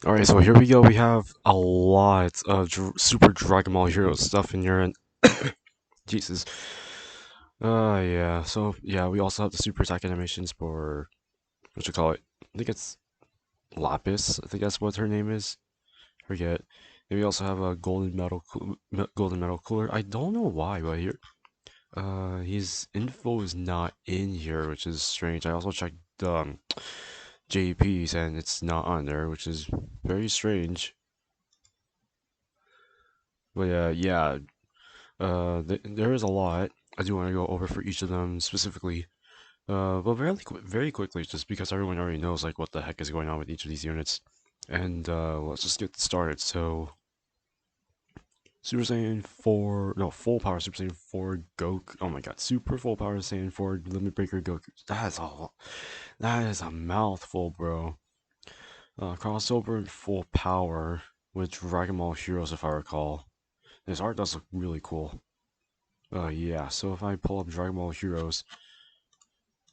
Alright, so here we go. We have a lot of Super Dragon Ball Hero stuff in here, and Jesus. Yeah. So yeah, we also have the super attack animations for what you call it. I think it's Lapis. I think that's what her name is. Forget. And we also have a golden metal cooler. I don't know why, but here, his info is not in here, which is strange. I also checked JP's and it's not on there, which is very strange. But yeah, there is a lot. I do want to go over for each of them specifically, but very quickly, just because everyone already knows like what the heck is going on with each of these units, and let's just get started. So, Super Saiyan 4, no, full power Super Saiyan 4 Goku. Oh my God, Super full power Saiyan 4 Limit Breaker Goku. That is a mouthful, bro. Crossover in full power with Dragon Ball Heroes, if I recall. This art does look really cool. Yeah, so if I pull up Dragon Ball Heroes,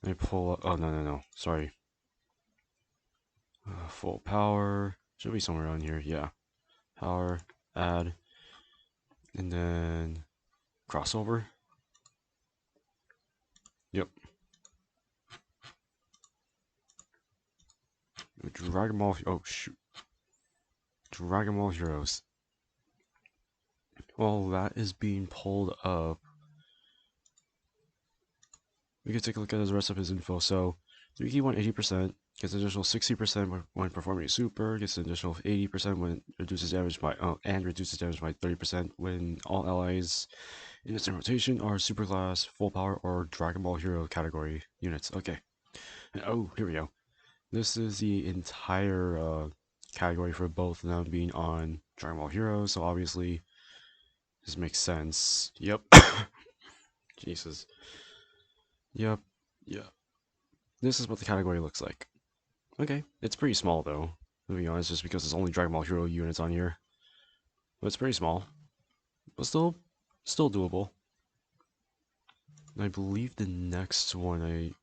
I pull up, oh no, sorry. Full power, should be somewhere around here, yeah. Power, add, and then crossover. Yep. Dragon Ball, oh shoot. Dragon Ball Heroes. Well, that is being pulled up. We can take a look at the rest of his info. So, 3 key 180%, gets an additional 60% when performing a super, gets an additional 80% when reduces damage by and reduces damage by 30% when all allies in its rotation are super class, full power, or Dragon Ball Hero category units. Okay. And, oh, here we go. This is the entire category for both of them being on Dragon Ball Heroes, so obviously this makes sense. Yep. Jesus. Yep. Yeah. This is what the category looks like. Okay, it's pretty small though, to be honest, just because it's only Dragon Ball Hero units on here. But it's pretty small, but still doable. I believe the next one is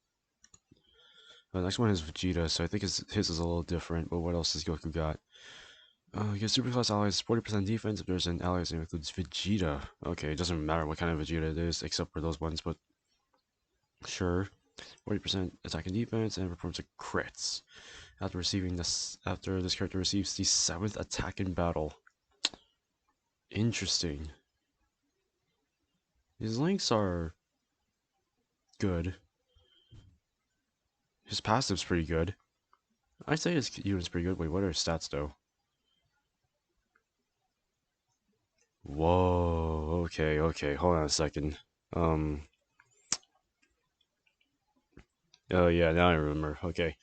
Vegeta, so I think his is a little different. But what else does Goku got? He gets super class allies, 40% defense if there's an ally that includes Vegeta. Okay, it doesn't matter what kind of Vegeta it is, except for those ones, but sure. 40% attack and defense, and performs a crits. After this character receives the 7th attack in battle. Interesting. His links are good. His passive's pretty good. I'd say his unit's pretty good. Wait, what are his stats though? Whoa, okay, hold on a second. Um, oh yeah, now I remember. Okay.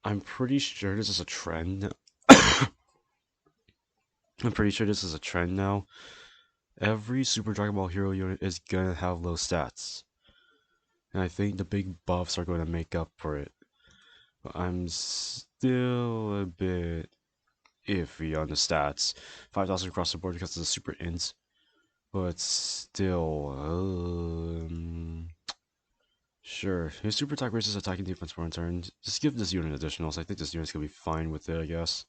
I'm pretty sure this is a trend. I'm pretty sure this is a trend now. Every Super Dragon Ball Hero unit is gonna have low stats. And I think the big buffs are going to make up for it. But I'm still a bit iffy on the stats. 5,000 across the board because of the super ints. But still, sure. His super attack raises attack and defense per turn. Just give this unit additionals. I think this unit's gonna be fine with it, I guess.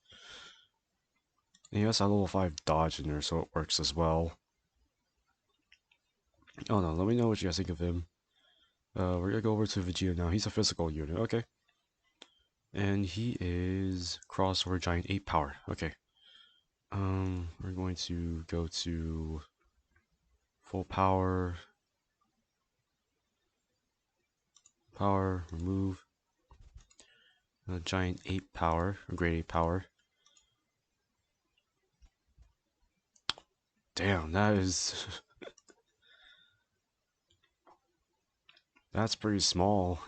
And he has a level 5 dodge in there, so it works as well. Oh no, let me know what you guys think of him. We're gonna go over to Vegeta now. He's a physical unit, okay. And he is crossover giant 8 power. Okay. We're going to go to full power, remove giant 8 power, or grade 8 power. Damn, that is that's pretty small.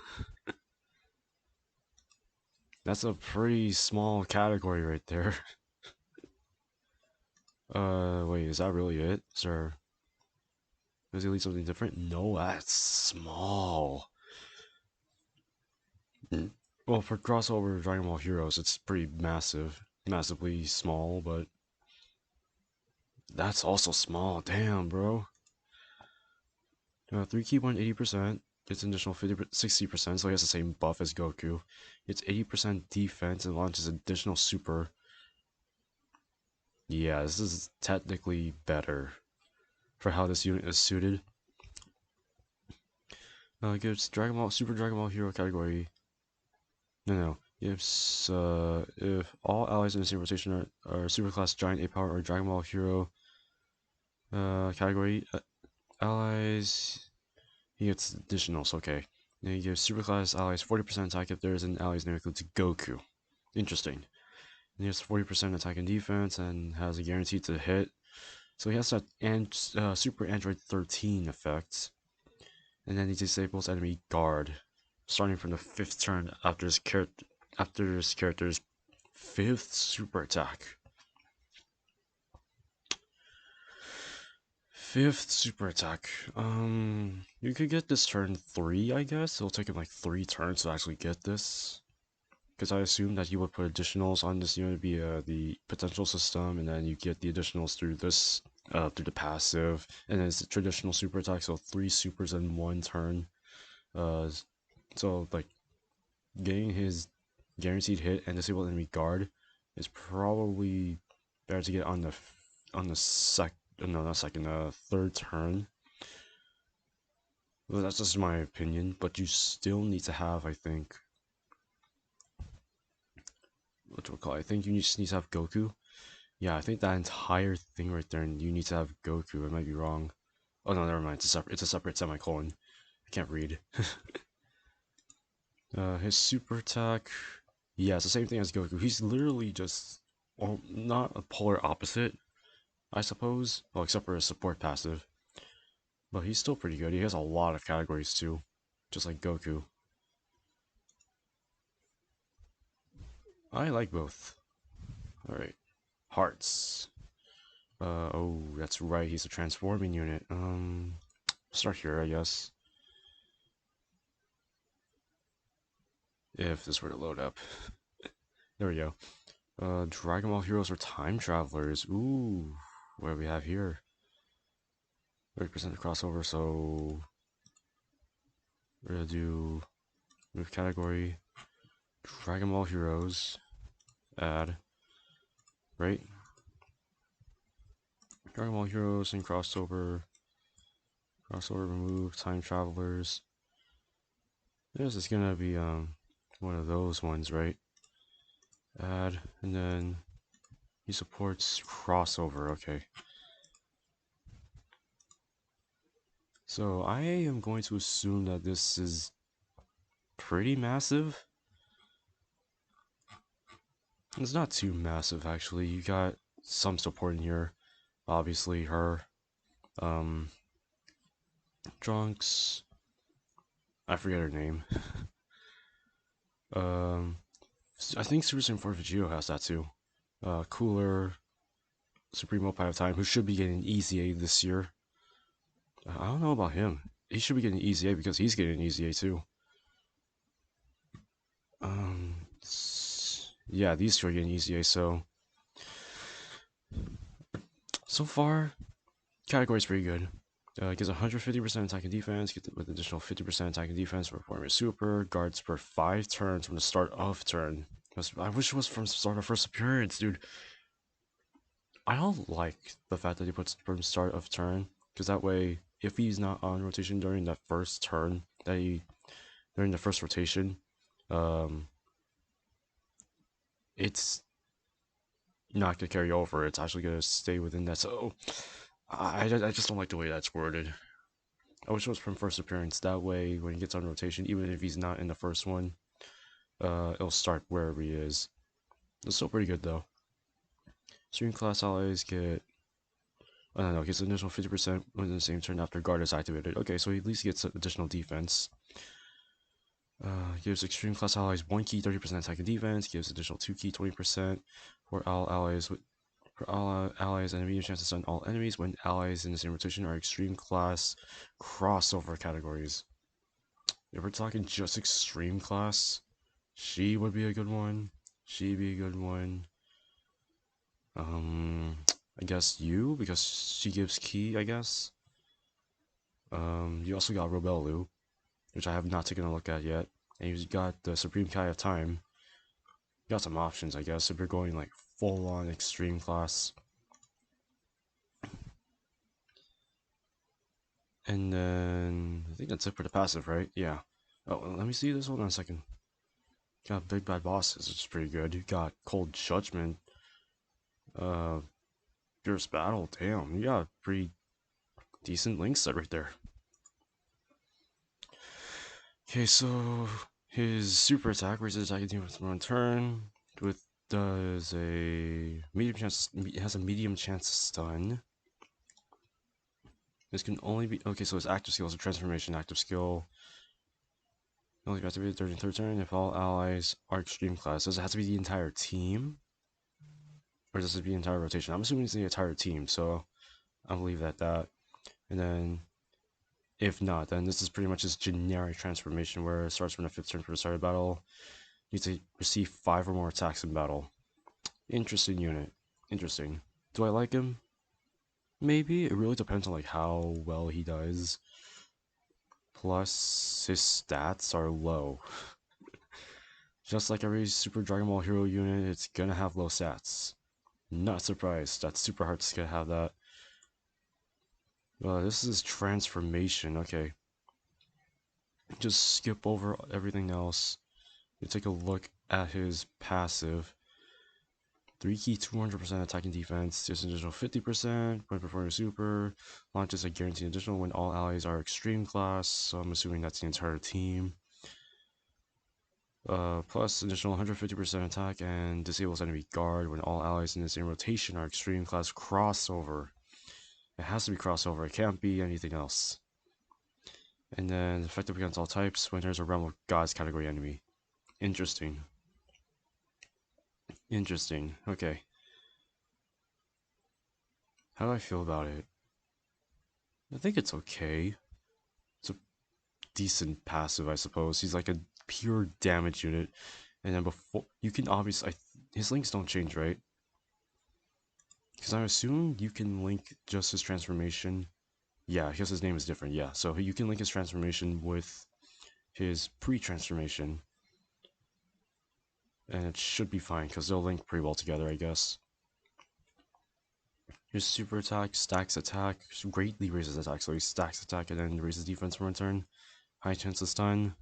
That's a pretty small category right there. Wait, is that really it? Sir, does he leave something different? No, that's small. Well, for crossover Dragon Ball Heroes, it's pretty massive. Massively small, but that's also small. Damn, bro. 3 key 180%. Gets an additional 60%, so he has the same buff as Goku. It's 80% defense and launches additional super Yeah, this is technically better for how this unit is suited. Gives Dragon Ball Super Dragon Ball Hero category. No. If all allies in the same rotation are Superclass Giant A Power or Dragon Ball Hero category allies, he gets additionals. Okay. Then he gives Superclass allies 40% attack if there is an ally's name equal to Goku. Interesting. And he has 40% attack and defense and has a guarantee to hit. So he has that Super Android 13 effect. And then he disables enemy guard, starting from the 5th turn after his character's 5th super attack. 5th super attack. You could get this turn 3, I guess. It'll take him like 3 turns to actually get this. Because I assume that you would put additionals on this unit via the potential system, and then you get the additionals through this, through the passive, and then it's the traditional super attack, so 3 supers in 1 turn. So like getting his guaranteed hit and disable enemy guard is probably better to get on the third turn. Well, that's just my opinion, but you still need to have, I think, I think you just need to have Goku. Yeah, I think that entire thing right there, and you need to have Goku. I might be wrong. Oh no, never mind. It's a separate semicolon. I can't read. His super attack. Yeah, it's the same thing as Goku. He's literally just, well, not a polar opposite, I suppose. Well, except for his support passive. But he's still pretty good. He has a lot of categories too, just like Goku. I like both. Alright. Hearts. Oh, that's right, he's a transforming unit. Start here, I guess. If this were to load up. There we go. Dragon Ball Heroes are time travelers. Ooh, what do we have here? 30% crossover, so we're gonna do move category, Dragon Ball Heroes, add, right? Dragon Ball Heroes and crossover, remove, time travelers. This is gonna be one of those ones, right? Add, and then he supports crossover, okay. So I am going to assume that this is pretty massive. It's not too massive actually. You got some support in here. Obviously her. Trunks. I forget her name. I think Super Saiyan 4 Vegito has that too. Cooler, Supreme Opie of Time, who should be getting EZA this year. I don't know about him. He should be getting EZA because he's getting EZA too. Yeah, these two are getting EZA, so far, category's pretty good. Gives 150% attack and defense, with additional 50% attack and defense for performing super, guards per 5 turns from the start of turn. I wish it was from the start of first appearance, dude. I don't like the fact that he puts from start of turn, because that way, if he's not on rotation during that first turn, during the first rotation, it's not gonna carry over. It's actually gonna stay within that. So I just don't like the way that's worded. I wish it was from first appearance. That way, when he gets on rotation, even if he's not in the first one, it'll start wherever he is. It's still pretty good though. Stream class allies get, I don't know, gets an additional 50% within the same turn after guard is activated. Okay, so he at least gets additional defense. Gives extreme class allies 1 key 30% attack and defense. Gives additional 2 key 20% for all allies and immediate chance to stun all enemies when allies in the same rotation are extreme class crossover categories. If we're talking just extreme class, she would be a good one. She'd be a good one. I guess you, because she gives key, I guess. You also got Robelu, which I have not taken a look at yet. And you've got the Supreme Kai of Time. You got some options, I guess, if you're going like full-on extreme class. And then I think that's it for the passive, right? Yeah. Oh, let me see this. Hold on a second. Got Big Bad Bosses, which is pretty good. You got Cold Judgment. Uh, Fierce Battle. Damn, you got pretty decent link set right there. Okay, so his super attack raises attacking team with one turn. With does a medium chance. It has a medium chance to stun. This can only be okay. So his active skill is a transformation active skill. Only be activated during third turn if all allies are extreme class. Does it have to be the entire team, or does it be the entire rotation? I'm assuming it's the entire team, so I'll leave it at that. And then if not, then this is pretty much his generic transformation where it starts from the 5th turn for the start of battle. You need to receive 5 or more attacks in battle. Interesting unit. Interesting. Do I like him? Maybe. It really depends on like how well he does. Plus, his stats are low. Just like every Super Dragon Ball Hero unit, it's gonna have low stats. Not surprised. That's super hard to have that. This is transformation. Okay. Just skip over everything else. You take a look at his passive. 3 key 200% attacking defense, just an additional 50% when performing super. Launches a guaranteed additional when all allies are extreme class, so I'm assuming that's the entire team. Plus additional 150% attack and disables enemy guard when all allies in the same rotation are extreme class crossover. It has to be crossover, it can't be anything else. And then effective against all types when there's a Realm of Gods category enemy. Interesting. Interesting. Okay. How do I feel about it? I think it's okay. It's a decent passive, I suppose. He's like a pure damage unit. And then before you can obviously his links don't change, right? Because I'm assuming you can link just his transformation. Yeah, because his name is different. Yeah, so you can link his transformation with his pre-transformation, and it should be fine because they'll link pretty well together, I guess. His super attack stacks attack, greatly raises attack, so he stacks attack and then raises defense for one turn. High chance of stun.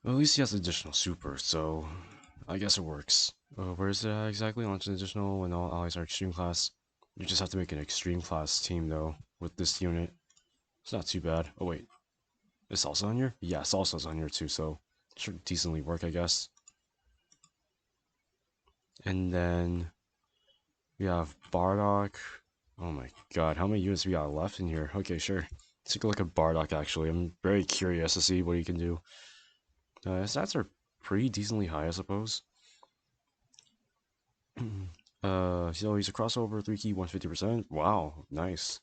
Well, at least he has additional super, so I guess it works. Where is it at exactly? Launch an additional when all allies are extreme class. You just have to make an extreme class team though with this unit. It's not too bad. Oh wait, is Salsa on here? Yeah, Salsa's on here too, so it should decently work, I guess. And then we have Bardock. Oh my god, how many units we got left in here? Okay, sure. Let's take a look at Bardock actually. I'm very curious to see what he can do. His stats are pretty decently high, I suppose. So he's a crossover, 3 key, 150%. Wow, nice.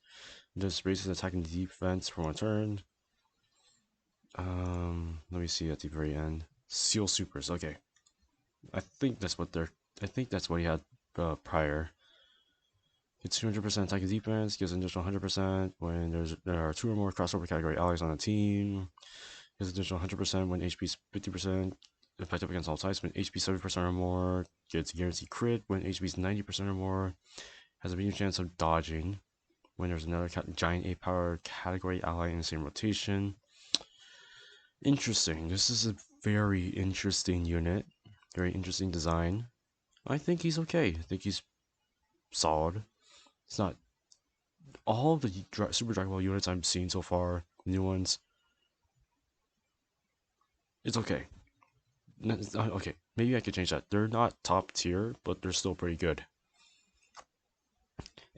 Just raises attack and defense for one turn. Let me see at the very end. Seal supers. Okay, I think that's what they're. I think that's what he had prior. It's 200% attack and defense. Gives an additional 100% when there are 2 or more crossover category allies on the team. Gives additional 100% when HP is 50%. Effective against all types when HP 70% or more. Gets guaranteed crit when HP is 90% or more. Has a medium chance of dodging when there's another giant 8-power category ally in the same rotation. Interesting. This is a very interesting unit. Very interesting design. I think he's okay. I think he's solid. It's not all of the Super Dragon Ball units I've seen so far, new ones. It's okay. Okay, maybe I could change that. They're not top tier, but they're still pretty good.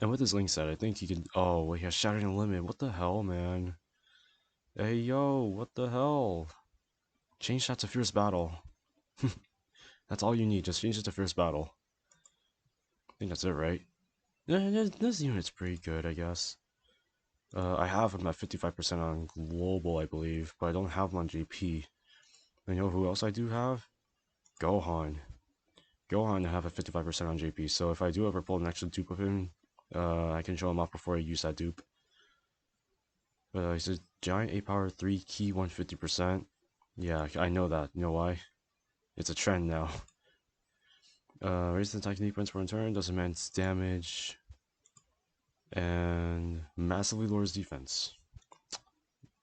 And with his link set, I think he can. Oh, he has Shattering the Limit. What the hell, man? Hey, yo, what the hell? Change that to Fierce Battle. That's all you need. Just change it to Fierce Battle. I think that's it, right? This unit's pretty good, I guess. I have him at 55% on global, I believe, but I don't have him on JP. And you know who else I do have? Gohan. Gohan I have at 55% on JP, so if I do ever pull an extra dupe of him, I can show him off before I use that dupe. He's a giant 8-power 3 key 150%. Yeah, I know that. You know why? It's a trend now. Raises the attack defense for one turn, does immense damage. and massively lowers defense.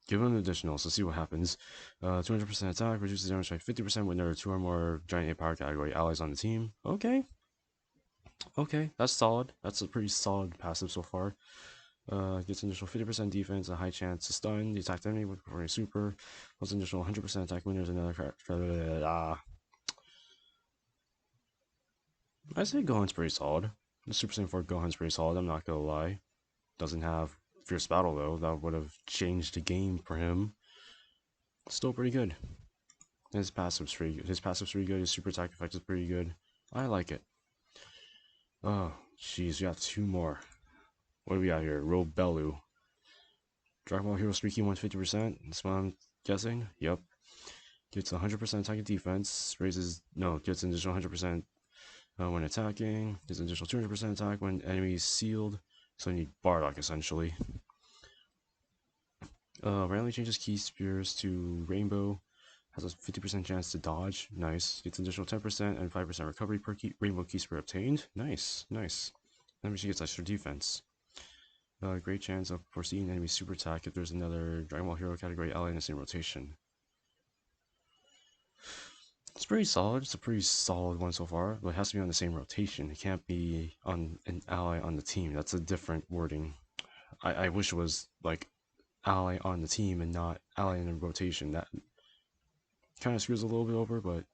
Give him an additional, so see what happens. 200% attack, reduces damage by 50% when there are 2 or more giant 8 power category allies on the team. Okay. Okay, that's solid. That's a pretty solid passive so far. Gets an additional 50% defense, a high chance to stun the attacked enemy with performing super. Plus an additional 100% attack when there's another card. I say Gohan's pretty solid. The Super Saiyan 4 Gohan's pretty solid, I'm not gonna lie. Doesn't have Fierce Battle though, that would have changed the game for him. Still pretty good. His passive's pretty good. His super attack effect is pretty good. I like it. Oh, jeez, we have 2 more. What do we got here? Robelu. Dragon Ball Hero Streaky 150%. That's what I'm guessing. Yep. Gets 100% attack and defense. Gets an additional 100% when attacking. Gets an additional 200% attack when enemies sealed. So you need Bardock essentially. Randomly changes key spears to Rainbow. Has a 50% chance to dodge. Nice. Gets an additional 10% and 5% recovery per Rainbow key spear obtained. Nice. Nice. That means she gets extra defense. Great chance of foreseeing enemy super attack if there's another Dragon Ball Hero category ally in the same rotation. It's pretty solid. It's a pretty solid one so far, but it has to be on the same rotation. It can't be on an ally on the team. That's a different wording. I wish it was like ally on the team and not ally in the rotation. That kind of screws a little bit over, but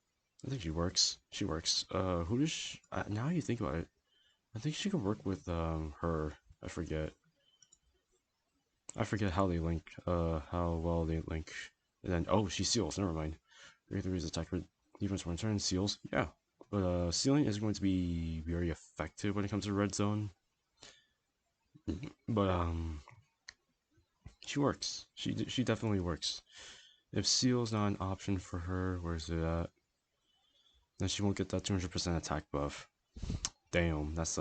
I think she works. She works. Who does she, now you think about it, I think she could work with her. I forget how they link, how well they link. And then, oh, she seals, never mind. Great 3's attack for defense one turn, seals, yeah. But sealing is going to be very effective when it comes to red zone. But she works. She definitely works. If seal's not an option for her, where's it at? Then she won't get that 200% attack buff. Damn, that's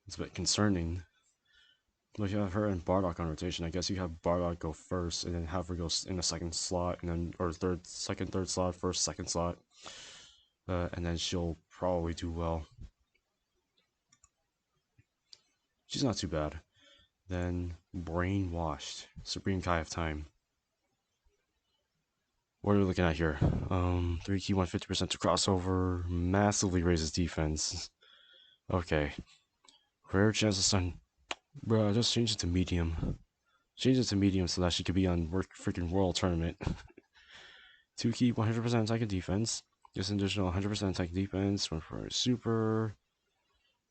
it's a bit concerning. But if you have her and Bardock on rotation, I guess you have Bardock go first, and then have her go in the second slot, and then or third slot, first, second slot, and then she'll probably do well. She's not too bad. Then Brainwashed, Supreme Kai of Time. What are we looking at here? 3 key 150% to crossover, massively raises defense. Okay. Rare chance of stun. Bro, just change it to medium. Change it to medium so that she could be on freaking World Tournament. 2 key 100% attack and defense. Just an additional 100% attack and defense when for super.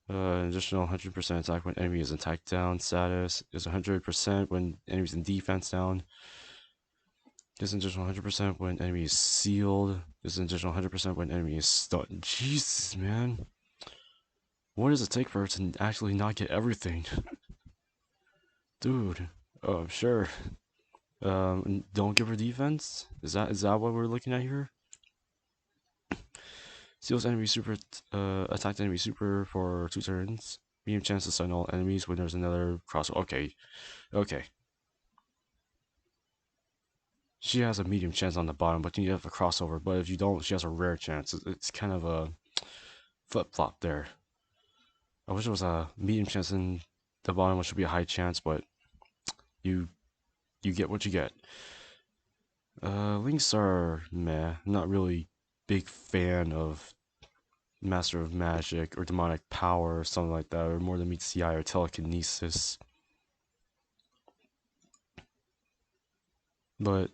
Additional 100% attack when enemy is attack down. Status is 100% when enemies in defense down. Just an additional 100% when enemy is sealed. Just an additional 100% when enemy is stunned. Jesus, man. What does it take for her to actually not get everything? Dude. Oh, I'm sure. Don't give her defense? Is that what we're looking at here? Seals enemy super, attacked enemy super for 2 turns. Medium chance to stun all enemies when there's another crossover. Okay. She has a medium chance on the bottom, but you have a crossover. But if you don't, she has a rare chance. It's kind of a flip-flop there. I wish it was a medium chance in the bottom, which would be a high chance, but you get what you get. Links are meh. Not really big fan of Master of Magic or Demonic Power or something like that, or more than meets the eye or Telekinesis. But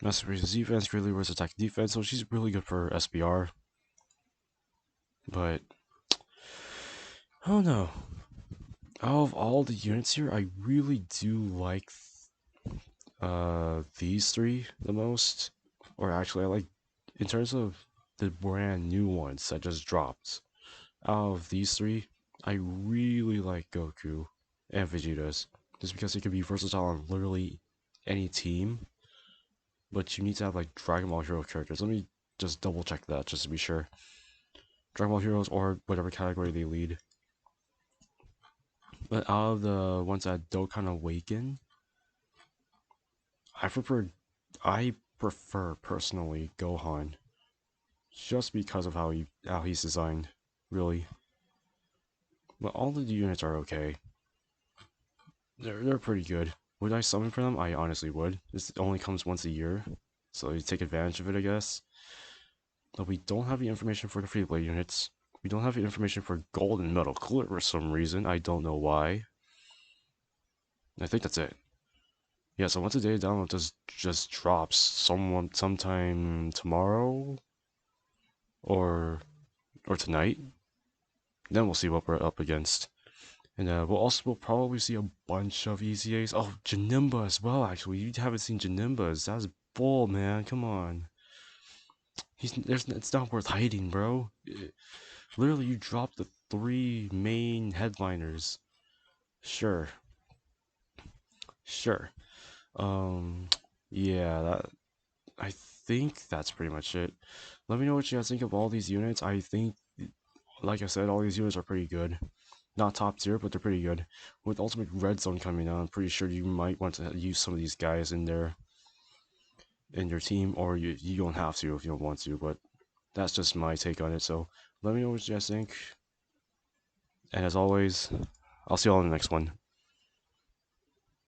Master raises defense, greatly lowers attack defense, so she's really good for SBR. But I don't know. Out of all the units here, I really do like these 3 the most. Or actually, I like, in terms of the brand new ones that just dropped, out of these 3, I really like Goku and Vegeta's, just because it can be versatile on literally any team. But you need to have like Dragon Ball Hero characters. Let me just double check that just to be sure. Dragon Ball Heroes or whatever category they lead. But out of the ones that Dokkan Awaken, I prefer personally Gohan, just because of how he's designed, really. But all of the units are okay. They're pretty good. Would I summon for them? I honestly would. This only comes once a year, so you take advantage of it, I guess. But we don't have the information for the free play units. We don't have the information for gold and metal cooler for some reason. I don't know why. I think that's it. Yeah, so once a day download just drops sometime tomorrow or tonight. Then we'll see what we're up against. And we'll probably see a bunch of ECAs. Oh, Janimba as well, actually. You haven't seen Janimbas. That's bull, man. Come on. It's not worth hiding, bro. Literally, you dropped the 3 main headliners. Sure. Sure. Um, yeah, I think that's pretty much it. Let me know what you guys think of all these units. I think, like I said, all these units are pretty good. Not top tier, but they're pretty good. With Ultimate Red Zone coming out, I'm pretty sure you might want to use some of these guys in your team, or you don't have to if you don't want to, but that's just my take on it. So let me know what you guys think. And as always, I'll see you all in the next one.